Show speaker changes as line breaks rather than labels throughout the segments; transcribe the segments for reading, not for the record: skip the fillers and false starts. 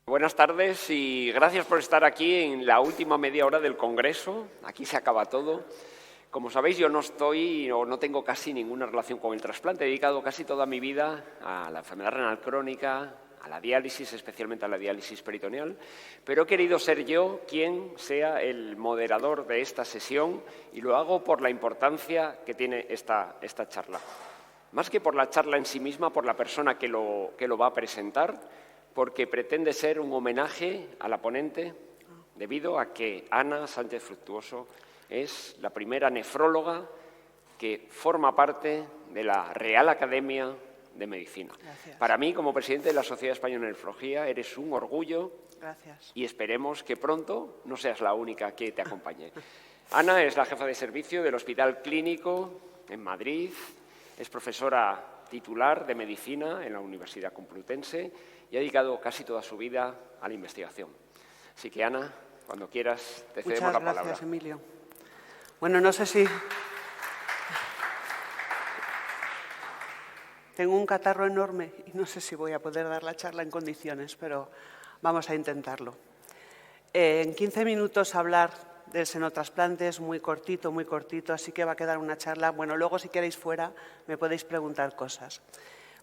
Buenas tardes y gracias por estar aquí en la última media hora del Congreso. Aquí se acaba todo. Como sabéis, yo no tengo casi ninguna relación con el trasplante. He dedicado casi toda mi vida a la enfermedad renal crónica, a la diálisis, especialmente a la diálisis peritoneal, pero he querido ser yo quien sea el moderador de esta sesión y lo hago por la importancia que tiene esta charla. Más que por la charla en sí misma, por la persona que lo va a presentar, porque pretende ser un homenaje a la ponente, debido a que Ana Sánchez Fructuoso es la primera nefróloga que forma parte de la Real Academia de Medicina.
Gracias.
Para mí, como presidente de la Sociedad Española de Nefrología, eres un orgullo.
Gracias.
Y esperemos que pronto no seas la única que te acompañe. Ana es la jefa de servicio del Hospital Clínico en Madrid, es profesora titular de Medicina en la Universidad Complutense y ha dedicado casi toda su vida a la investigación. Así que, Ana, cuando quieras, te cedemos la palabra.
Muchas gracias, Emilio. Bueno, no sé si... Tengo un catarro enorme y no sé si voy a poder dar la charla en condiciones, pero vamos a intentarlo. En 15 minutos hablar del senotrasplante es muy cortito, así que va a quedar una charla. Bueno, luego si queréis fuera me podéis preguntar cosas.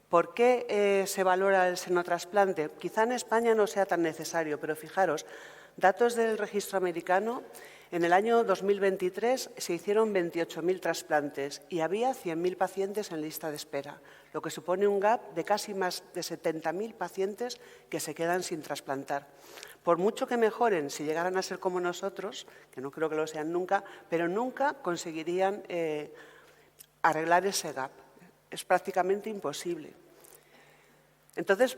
¿Por qué se valora el senotrasplante? Quizá en España no sea tan necesario, pero fijaros, datos del registro americano, en el año 2023 se hicieron 28.000 trasplantes y había 100.000 pacientes en lista de espera, lo que supone un gap de casi más de 70.000 pacientes que se quedan sin trasplantar. Por mucho que mejoren, si llegaran a ser como nosotros, que no creo que lo sean nunca, pero nunca conseguirían arreglar ese gap. Es prácticamente imposible. Entonces,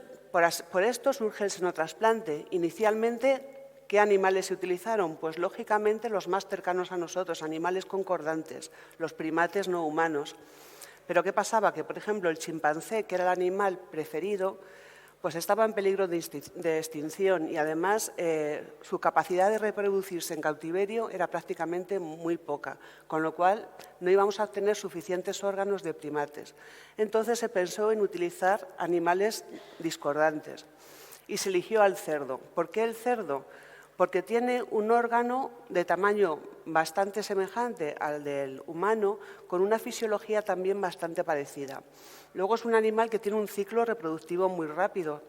por esto surge el senotrasplante. Inicialmente, ¿qué animales se utilizaron? Pues, lógicamente, los más cercanos a nosotros, animales concordantes, los primates no humanos. Pero, ¿qué pasaba? Que, por ejemplo, el chimpancé, que era el animal preferido, pues estaba en peligro de extinción y, además, su capacidad de reproducirse en cautiverio era prácticamente muy poca, con lo cual no íbamos a tener suficientes órganos de primates. Entonces se pensó en utilizar animales discordantes y se eligió al cerdo. ¿Por qué el cerdo? Porque tiene un órgano de tamaño bastante semejante al del humano, con una fisiología también bastante parecida. Luego es un animal que tiene un ciclo reproductivo muy rápido,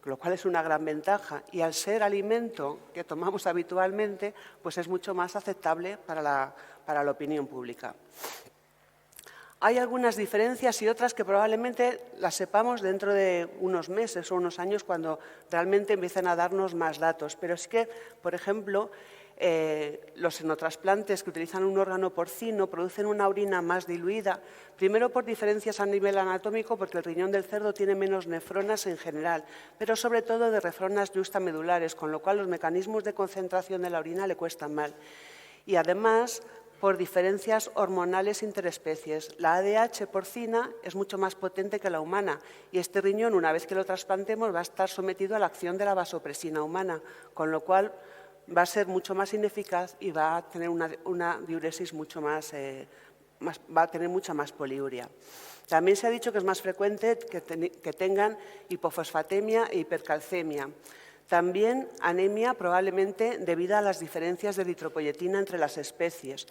lo cual es una gran ventaja. Y al ser alimento que tomamos habitualmente, pues es mucho más aceptable para la opinión pública. Hay algunas diferencias y otras que probablemente las sepamos dentro de unos meses o unos años cuando realmente empiecen a darnos más datos. Pero es que, por ejemplo, los senotrasplantes que utilizan un órgano porcino producen una orina más diluida, primero por diferencias a nivel anatómico, porque el riñón del cerdo tiene menos nefronas en general, pero sobre todo de nefronas justamedulares, con lo cual los mecanismos de concentración de la orina le cuestan mal. Y además, por diferencias hormonales interespecies. La ADH porcina es mucho más potente que la humana y este riñón, una vez que lo trasplantemos, va a estar sometido a la acción de la vasopresina humana, con lo cual va a ser mucho más ineficaz y va a tener una diuresis mucho más, va a tener mucha más poliuria. También se ha dicho que es más frecuente que tengan hipofosfatemia e hipercalcemia. También anemia, probablemente debido a las diferencias de eritropoyetina entre las especies.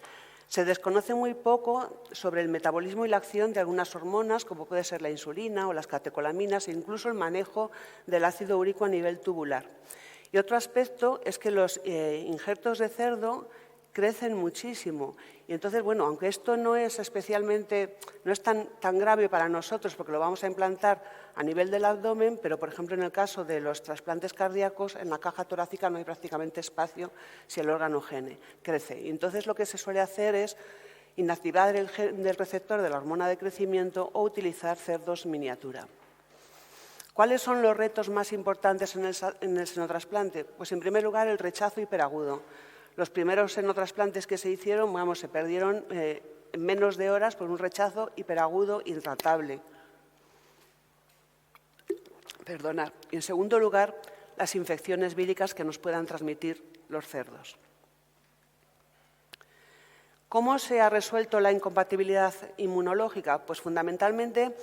Se desconoce muy poco sobre el metabolismo y la acción de algunas hormonas, como puede ser la insulina o las catecolaminas, e incluso el manejo del ácido úrico a nivel tubular. Y otro aspecto es que los injertos de cerdo crecen muchísimo. Y entonces, bueno, aunque esto no es tan grave para nosotros porque lo vamos a implantar a nivel del abdomen, pero, por ejemplo, en el caso de los trasplantes cardíacos, en la caja torácica no hay prácticamente espacio si el órgano crece. Y entonces lo que se suele hacer es inactivar el gen del receptor de la hormona de crecimiento o utilizar cerdos miniatura. ¿Cuáles son los retos más importantes en el senotrasplante? Pues, en primer lugar, el rechazo hiperagudo. Los primeros senotrasplantes que se hicieron, se perdieron en menos de horas por un rechazo hiperagudo intratable. Perdonad. Y, en segundo lugar, las infecciones víricas que nos puedan transmitir los cerdos. ¿Cómo se ha resuelto la incompatibilidad inmunológica? Pues fundamentalmente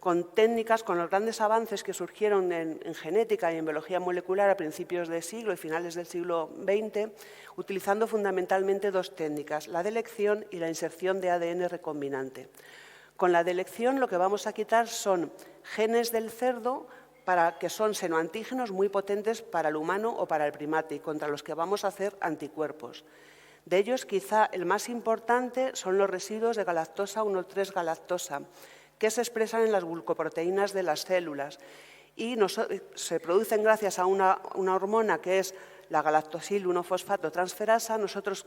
con técnicas, con los grandes avances que surgieron en genética y en biología molecular a principios de siglo y finales del siglo XX, utilizando fundamentalmente dos técnicas, la delección y la inserción de ADN recombinante. Con la delección lo que vamos a quitar son genes del cerdo que son senoantígenos muy potentes para el humano o para el primate y contra los que vamos a hacer anticuerpos. De ellos, quizá el más importante son los residuos de galactosa 1,3-galactosa, que se expresan en las glucoproteínas de las células y se producen gracias a una hormona que es la galactosil 1-fosfato-transferasa. Nosotros,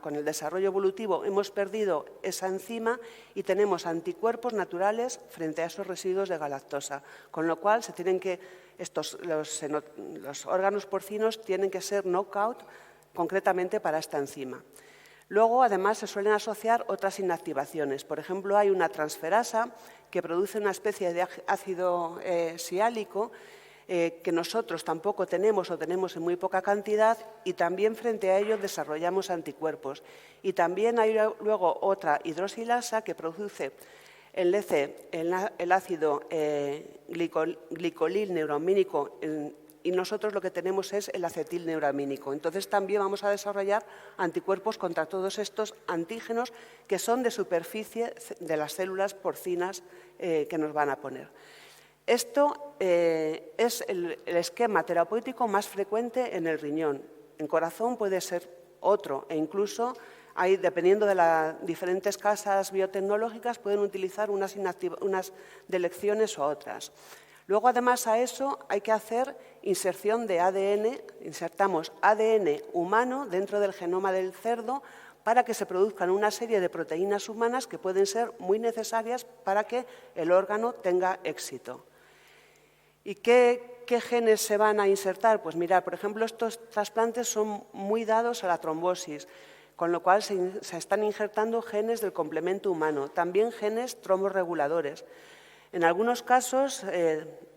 con el desarrollo evolutivo, hemos perdido esa enzima y tenemos anticuerpos naturales frente a esos residuos de galactosa, con lo cual los órganos porcinos tienen que ser knockout concretamente para esta enzima. Luego, además, se suelen asociar otras inactivaciones. Por ejemplo, hay una transferasa que produce una especie de ácido siálico que nosotros tampoco tenemos o tenemos en muy poca cantidad y también frente a ello desarrollamos anticuerpos. Y también hay luego otra hidroxilasa que produce el ácido glicolil neuroamínico y nosotros lo que tenemos es el acetilneuramínico. Entonces, también vamos a desarrollar anticuerpos contra todos estos antígenos que son de superficie de las células porcinas que nos van a poner. Esto es el esquema terapéutico más frecuente en el riñón. En corazón puede ser otro e incluso dependiendo de las diferentes casas biotecnológicas, pueden utilizar unas delecciones o otras. Luego, además a eso, hay que hacer inserción de ADN, insertamos ADN humano dentro del genoma del cerdo para que se produzcan una serie de proteínas humanas que pueden ser muy necesarias para que el órgano tenga éxito. ¿Y qué genes se van a insertar? Pues mirad, por ejemplo, estos trasplantes son muy dados a la trombosis, con lo cual se están injertando genes del complemento humano, también genes tromborreguladores. En algunos casos,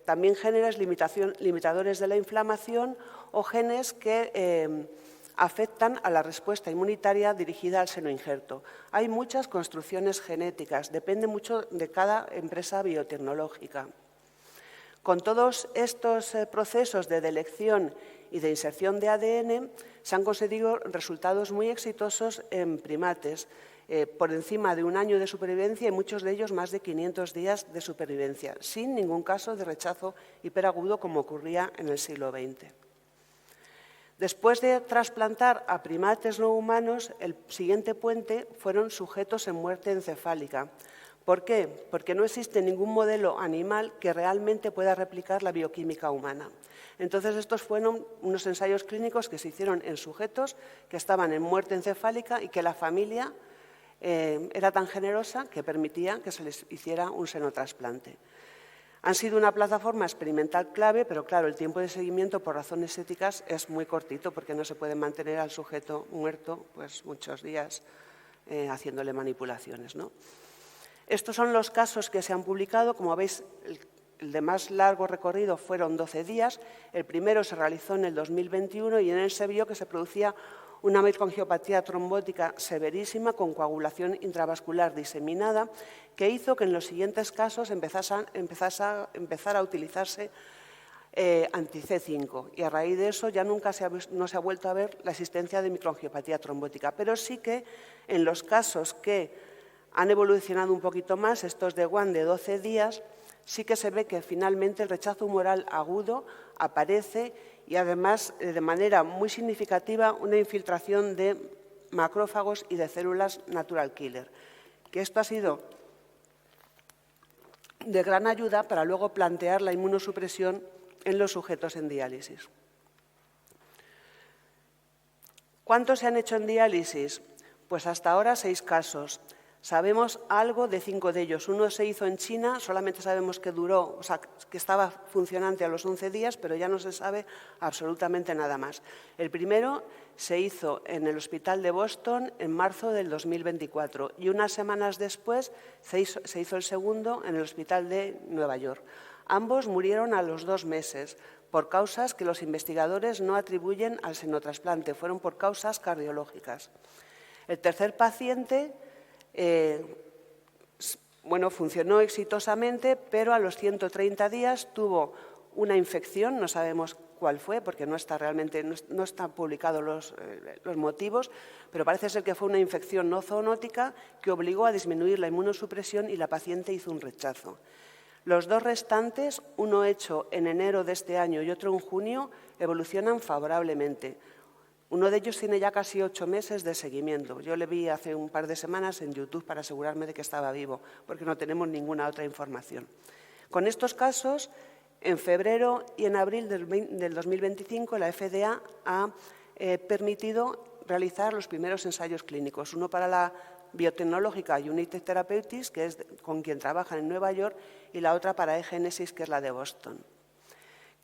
también genes limitadores de la inflamación o genes que afectan a la respuesta inmunitaria dirigida al senoinjerto. Hay muchas construcciones genéticas, depende mucho de cada empresa biotecnológica. Con todos estos procesos de delección y de inserción de ADN se han conseguido resultados muy exitosos en primates, por encima de un año de supervivencia y muchos de ellos más de 500 días de supervivencia, sin ningún caso de rechazo hiperagudo como ocurría en el siglo XX. Después de trasplantar a primates no humanos, el siguiente puente fueron sujetos en muerte encefálica. ¿Por qué? Porque no existe ningún modelo animal que realmente pueda replicar la bioquímica humana. Entonces, estos fueron unos ensayos clínicos que se hicieron en sujetos que estaban en muerte encefálica y que la familia era tan generosa que permitía que se les hiciera un senotrasplante. Han sido una plataforma experimental clave, pero claro, el tiempo de seguimiento por razones éticas es muy cortito porque no se puede mantener al sujeto muerto pues, muchos días haciéndole manipulaciones, ¿no? Estos son los casos que se han publicado. Como veis, el de más largo recorrido fueron 12 días. El primero se realizó en el 2021 y en él se vio que se producía una microangiopatía trombótica severísima con coagulación intravascular diseminada que hizo que en los siguientes casos empezara a utilizarse anti-C5 y a raíz de eso ya no se ha vuelto a ver la existencia de microangiopatía trombótica, pero sí que en los casos que han evolucionado un poquito más, estos de Guam de 12 días, sí que se ve que finalmente el rechazo humoral agudo aparece y además de manera muy significativa una infiltración de macrófagos y de células natural killer, que esto ha sido de gran ayuda para luego plantear la inmunosupresión en los sujetos en diálisis. ¿Cuántos se han hecho en diálisis? Pues hasta ahora 6 casos. Sabemos algo de 5 de ellos. Uno se hizo en China, solamente sabemos que duró, o sea, que estaba funcionante a los 11 días, pero ya no se sabe absolutamente nada más. El primero se hizo en el hospital de Boston en marzo del 2024 y unas semanas después se hizo el segundo en el hospital de Nueva York. Ambos murieron a los 2 meses por causas que los investigadores no atribuyen al senotrasplante, fueron por causas cardiológicas. El tercer paciente bueno, funcionó exitosamente, pero a los 130 días tuvo una infección, no sabemos cuál fue, porque no están publicados los motivos, pero parece ser que fue una infección no zoonótica que obligó a disminuir la inmunosupresión y la paciente hizo un rechazo. Los dos restantes, uno hecho en enero de este año y otro en junio, evolucionan favorablemente. Uno de ellos tiene ya casi 8 meses de seguimiento. Yo le vi hace un par de semanas en YouTube para asegurarme de que estaba vivo, porque no tenemos ninguna otra información. Con estos casos, en febrero y en abril del 2025, la FDA ha permitido realizar los primeros ensayos clínicos, uno para la biotecnológica United Therapeutics, que es con quien trabajan en Nueva York, y la otra para eGenesis, que es la de Boston.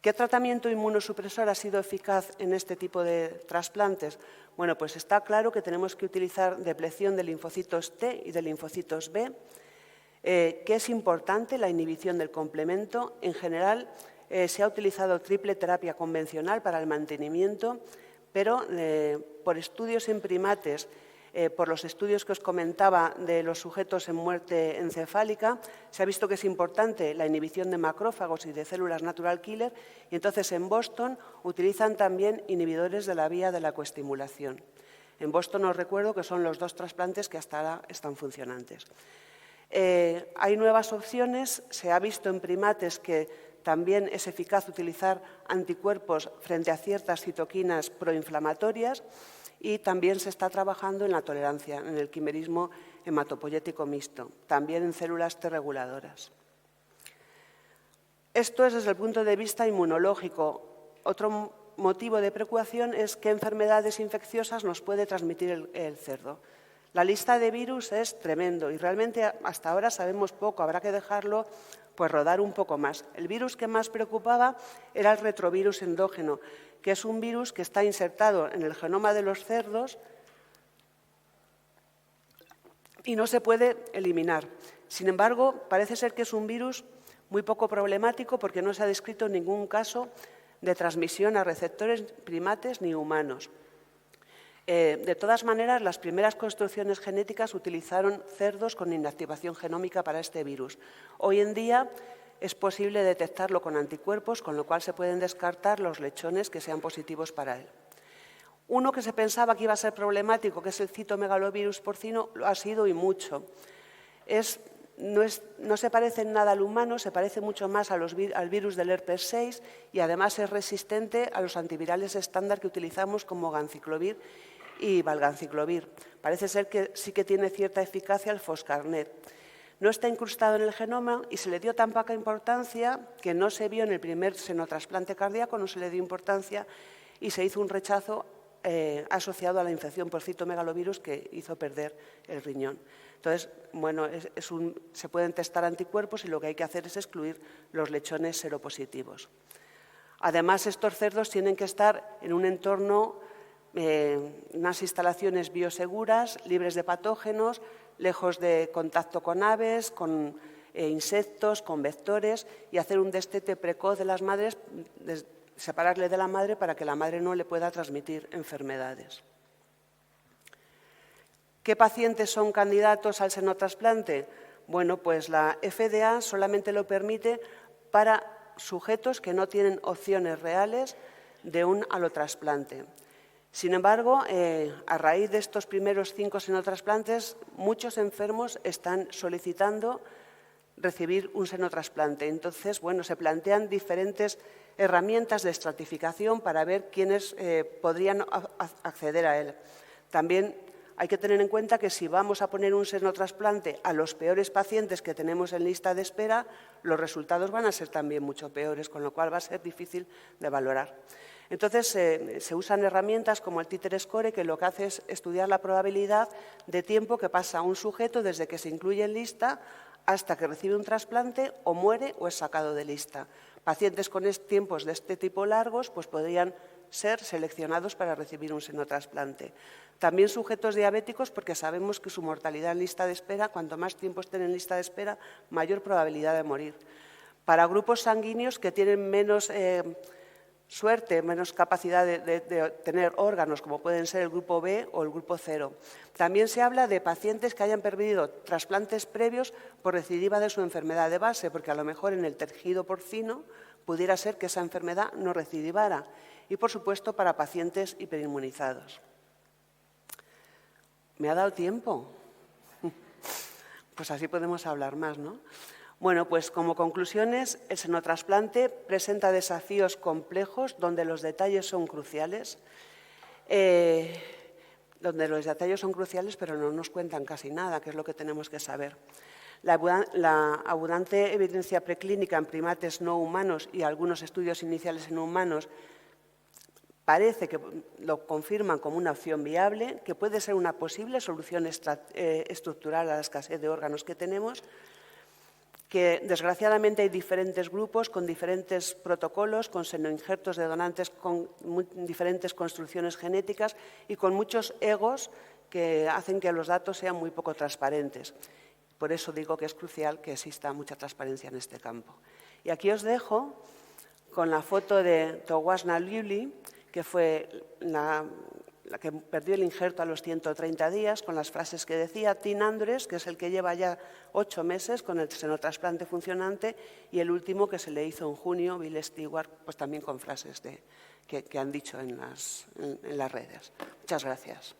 ¿Qué tratamiento inmunosupresor ha sido eficaz en este tipo de trasplantes? Bueno, pues está claro que tenemos que utilizar depleción de linfocitos T y de linfocitos B, que es importante la inhibición del complemento. En general, se ha utilizado triple terapia convencional para el mantenimiento, pero por estudios en primates, por los estudios que os comentaba de los sujetos en muerte encefálica, se ha visto que es importante la inhibición de macrófagos y de células natural killer, y entonces en Boston utilizan también inhibidores de la vía de la coestimulación. En Boston os recuerdo que son los 2 trasplantes que hasta ahora están funcionantes. Hay nuevas opciones, se ha visto en primates que también es eficaz utilizar anticuerpos frente a ciertas citoquinas proinflamatorias, y también se está trabajando en la tolerancia, en el quimerismo hematopoyético mixto, también en células T reguladoras. Esto es desde el punto de vista inmunológico. Otro motivo de preocupación es qué enfermedades infecciosas nos puede transmitir el cerdo. La lista de virus es tremendo y realmente hasta ahora sabemos poco, habrá que dejarlo pues rodar un poco más. El virus que más preocupaba era el retrovirus endógeno, que es un virus que está insertado en el genoma de los cerdos y no se puede eliminar. Sin embargo, parece ser que es un virus muy poco problemático porque no se ha descrito ningún caso de transmisión a receptores primates ni humanos. De todas maneras, las primeras construcciones genéticas utilizaron cerdos con inactivación genómica para este virus. Hoy en día es posible detectarlo con anticuerpos, con lo cual se pueden descartar los lechones que sean positivos para él. Uno que se pensaba que iba a ser problemático, que es el citomegalovirus porcino, lo ha sido y mucho. No se parece en nada al humano, se parece mucho más al virus del herpes 6 y además es resistente a los antivirales estándar que utilizamos como ganciclovir y valganciclovir. Parece ser que sí que tiene cierta eficacia el foscarnet. No está incrustado en el genoma y se le dio tan poca importancia que no se vio en el primer senotrasplante cardíaco, no se le dio importancia y se hizo un rechazo asociado a la infección por citomegalovirus que hizo perder el riñón. Entonces, bueno, se pueden testar anticuerpos y lo que hay que hacer es excluir los lechones seropositivos. Además, estos cerdos tienen que estar en un entorno, unas instalaciones bioseguras, libres de patógenos, lejos de contacto con aves, con insectos, con vectores y hacer un destete precoz de las madres, separarle de la madre para que la madre no le pueda transmitir enfermedades. ¿Qué pacientes son candidatos al senotrasplante? Bueno, pues la FDA solamente lo permite para sujetos que no tienen opciones reales de un alotrasplante. Sin embargo, a raíz de estos primeros 5 senotrasplantes, muchos enfermos están solicitando recibir un senotrasplante. Entonces, bueno, se plantean diferentes herramientas de estratificación para ver quiénes podrían acceder a él. También hay que tener en cuenta que si vamos a poner un senotrasplante a los peores pacientes que tenemos en lista de espera, los resultados van a ser también mucho peores, con lo cual va a ser difícil de valorar. Entonces, se usan herramientas como el Titer Score, que lo que hace es estudiar la probabilidad de tiempo que pasa un sujeto desde que se incluye en lista hasta que recibe un trasplante o muere o es sacado de lista. Pacientes con tiempos de este tipo largos pues podrían ser seleccionados para recibir un senotrasplante. También sujetos diabéticos, porque sabemos que su mortalidad en lista de espera, cuanto más tiempo estén en lista de espera, mayor probabilidad de morir. Para grupos sanguíneos que tienen menos suerte, menos capacidad de tener órganos, como pueden ser el grupo B o el grupo 0. También se habla de pacientes que hayan perdido trasplantes previos por recidiva de su enfermedad de base, porque a lo mejor en el tejido porcino pudiera ser que esa enfermedad no recidivara. Y, por supuesto, para pacientes hiperinmunizados. ¿Me ha dado tiempo? Pues así podemos hablar más, ¿no? Bueno, pues como conclusiones, el senotrasplante presenta desafíos complejos donde los detalles son cruciales, pero no nos cuentan casi nada, que es lo que tenemos que saber. La abundante evidencia preclínica en primates no humanos y algunos estudios iniciales en humanos parece que lo confirman como una opción viable, que puede ser una posible solución estructural a la escasez de órganos que tenemos, que desgraciadamente hay diferentes grupos con diferentes protocolos, con senoinjertos de donantes con diferentes construcciones genéticas y con muchos egos que hacen que los datos sean muy poco transparentes. Por eso digo que es crucial que exista mucha transparencia en este campo. Y aquí os dejo con la foto de Towasna Liuli, que fue la que perdió el injerto a los 130 días, con las frases que decía, Tim Andres, que es el que lleva ya 8 meses con el senotrasplante funcionante, y el último que se le hizo en junio, Bill Stewart, pues también con frases que han dicho en las redes. Muchas gracias.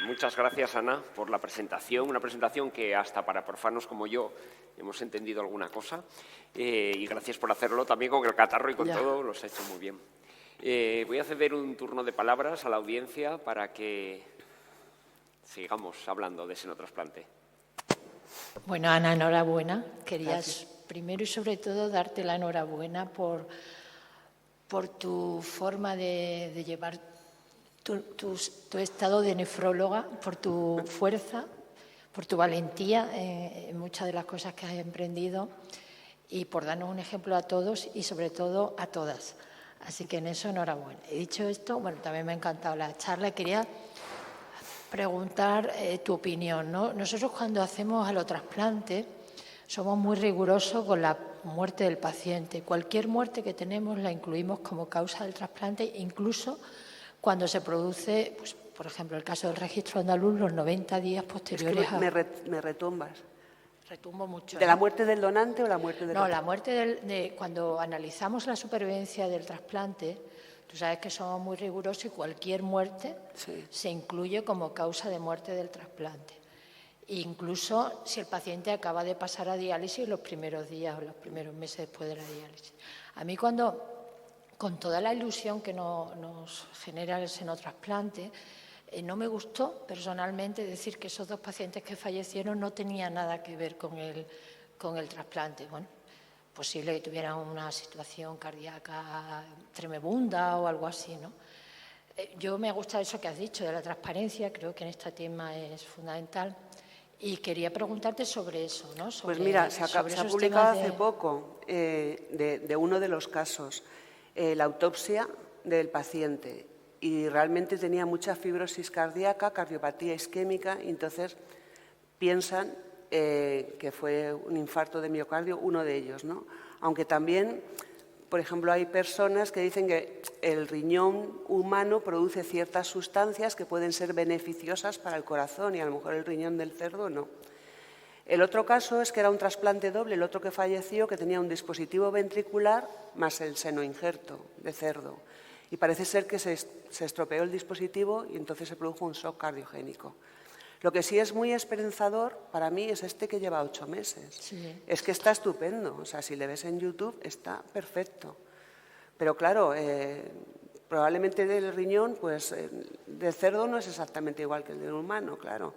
Muchas gracias, Ana, por la presentación, una presentación que hasta para profanos como yo hemos entendido alguna cosa, y gracias por hacerlo también con el catarro y con todo, lo has hecho muy bien. Voy a ceder un turno de palabras a la audiencia para que sigamos hablando de senotrasplante.
Bueno, Ana, enhorabuena. Querías primero y sobre todo darte la enhorabuena por tu forma de llevar tu estado de nefróloga, por tu fuerza, por tu valentía en muchas de las cosas que has emprendido y por darnos un ejemplo a todos y sobre todo a todas. Así que en eso enhorabuena. He dicho esto, bueno, también me ha encantado la charla. Quería preguntar tu opinión, ¿no? Nosotros cuando hacemos alotrasplante somos muy rigurosos con la muerte del paciente. Cualquier muerte que tenemos la incluimos como causa del trasplante, incluso cuando se produce, pues, por ejemplo, el caso del registro andaluz, los 90 días posteriores a...
Me retumbas.
Retumbo mucho.
¿De la muerte del donante o la muerte del...
No, la muerte cuando analizamos la supervivencia del trasplante, tú sabes que somos muy rigurosos y cualquier muerte se incluye como causa de muerte del trasplante. Incluso si el paciente acaba de pasar a diálisis los primeros días o los primeros meses después de la diálisis. A mí con toda la ilusión que nos genera el senotrasplante, no me gustó personalmente decir que esos 2 pacientes que fallecieron no tenían nada que ver con el trasplante. Bueno, posible que tuvieran una situación cardíaca tremebunda o algo así, ¿no? Yo me gusta eso que has dicho de la transparencia, creo que en este tema es fundamental. Y quería preguntarte sobre eso, ¿no?
Pues mira, se ha publicado hace poco de uno de los casos, la autopsia del paciente, y realmente tenía mucha fibrosis cardíaca, cardiopatía isquémica, y entonces piensan que fue un infarto de miocardio, uno de ellos, ¿no? Aunque también, por ejemplo, hay personas que dicen que el riñón humano produce ciertas sustancias que pueden ser beneficiosas para el corazón y a lo mejor el riñón del cerdo no. El otro caso es que era un trasplante doble, el otro que falleció, que tenía un dispositivo ventricular más el senoinjerto de cerdo. Y parece ser que se estropeó el dispositivo y entonces se produjo un shock cardiogénico. Lo que sí es muy esperanzador para mí es este que lleva 8 meses.
Sí.
Es que está estupendo, o sea, si le ves en YouTube está perfecto. Pero claro, probablemente del riñón, pues del cerdo no es exactamente igual que el del humano, claro.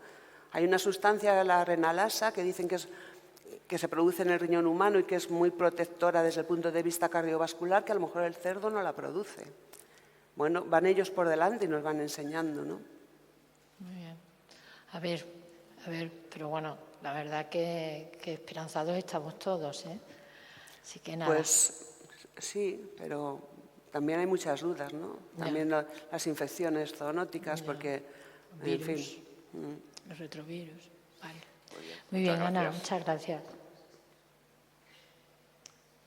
Hay una sustancia, la renalasa, que dicen que se produce en el riñón humano y que es muy protectora desde el punto de vista cardiovascular, que a lo mejor el cerdo no la produce. Bueno, van ellos por delante y nos van enseñando, ¿no?
Muy bien. A ver, pero bueno, la verdad que esperanzados estamos todos, ¿eh? Así que nada.
Pues sí, pero también hay muchas dudas, ¿no? También las infecciones zoonóticas, porque,
virus,
en fin.
Los retrovirus, vale. Muy bien, Ana, muchas gracias.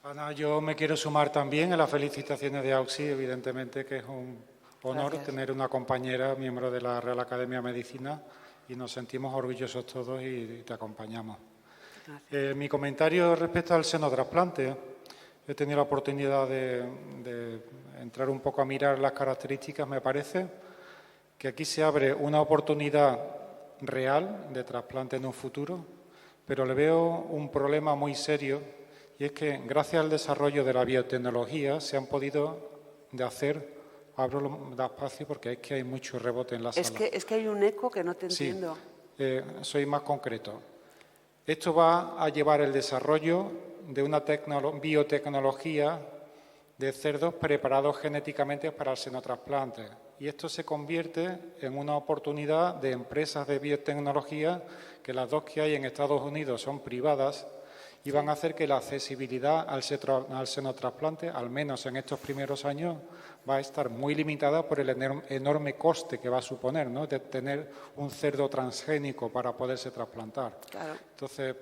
Ana, yo me quiero sumar también a las felicitaciones de AUXI, evidentemente que es un honor tener una compañera, miembro de la Real Academia de Medicina, y nos sentimos orgullosos todos y te acompañamos. Mi comentario respecto al senotrasplante, he tenido la oportunidad de entrar un poco a mirar las características. Me parece que aquí se abre una oportunidad real de trasplante en un futuro, pero le veo un problema muy serio, y es que gracias al desarrollo de la biotecnología se han podido hacer, abro despacio porque es que hay mucho rebote en la sala.
Es que hay un eco que no te entiendo.
Soy más concreto. Esto va a llevar el desarrollo de una biotecnología de cerdos preparados genéticamente para el senotrasplante. Y esto se convierte en una oportunidad de empresas de biotecnología, que las dos que hay en Estados Unidos son privadas, y van a hacer que la accesibilidad al senotrasplante, al menos en estos primeros años, va a estar muy limitada por el enorme coste que va a suponer, ¿no?, de tener un cerdo transgénico para poderse trasplantar.
Claro.
Entonces,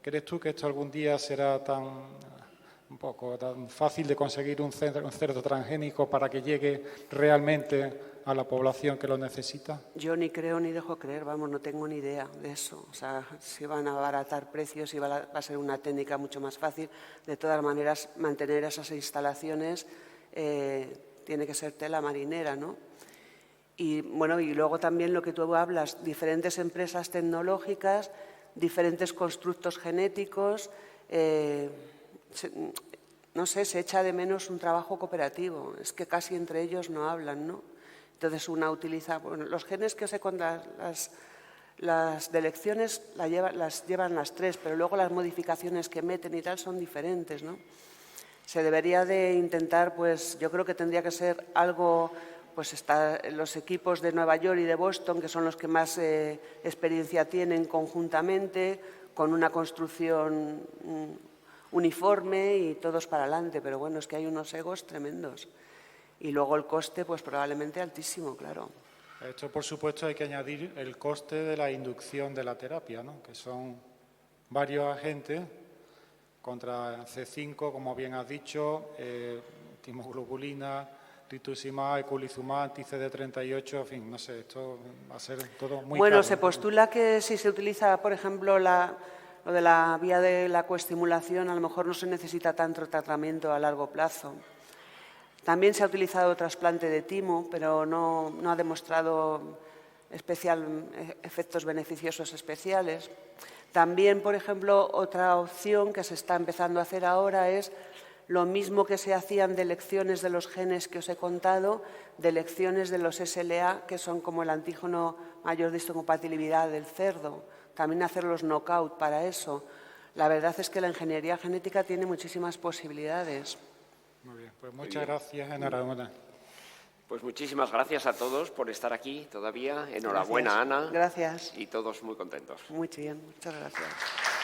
¿crees tú que esto algún día será tan fácil de conseguir un cerdo transgénico para que llegue realmente a la población que lo necesita?
Yo ni creo ni dejo creer, vamos, no tengo ni idea de eso. O sea, si van a abaratar precios, si va a ser una técnica mucho más fácil. De todas maneras, mantener esas instalaciones tiene que ser tela marinera, ¿no? Y bueno, y luego también lo que tú hablas, diferentes empresas tecnológicas, diferentes constructos genéticos, no sé, se echa de menos un trabajo cooperativo. Es que casi entre ellos no hablan, ¿no? Entonces una utiliza, bueno, los genes que se cuentan, las delecciones las llevan las tres, pero luego las modificaciones que meten y tal son diferentes, ¿no? Se debería de intentar, pues yo creo que tendría que ser algo, pues los equipos de Nueva York y de Boston, que son los que más experiencia tienen conjuntamente, con una construcción uniforme y todos para adelante, pero bueno, es que hay unos egos tremendos. Y luego el coste, pues probablemente altísimo, claro.
A esto, por supuesto, hay que añadir el coste de la inducción de la terapia, ¿no?, que son varios agentes contra C5, como bien has dicho, timoglobulina, rituximab, eculizumab, anti-CD38, en fin, no sé, esto va a ser todo muy
bueno,
caro.
Se postula que si se utiliza, por ejemplo, lo de la vía de la coestimulación, a lo mejor no se necesita tanto tratamiento a largo plazo. También se ha utilizado trasplante de timo, pero no ha demostrado efectos beneficiosos especiales. También, por ejemplo, otra opción que se está empezando a hacer ahora es lo mismo que se hacían de elecciones de los genes que os he contado, de elecciones de los SLA, que son como el antígeno mayor de histocompatibilidad del cerdo. También hacer los knockout para eso. La verdad es que la ingeniería genética tiene muchísimas posibilidades.
Muy bien, pues muchas gracias, enhorabuena.
Pues muchísimas gracias a todos por estar aquí todavía. Enhorabuena,
Gracias.
Ana.
Gracias.
Y todos muy contentos.
Muy bien, muchas gracias.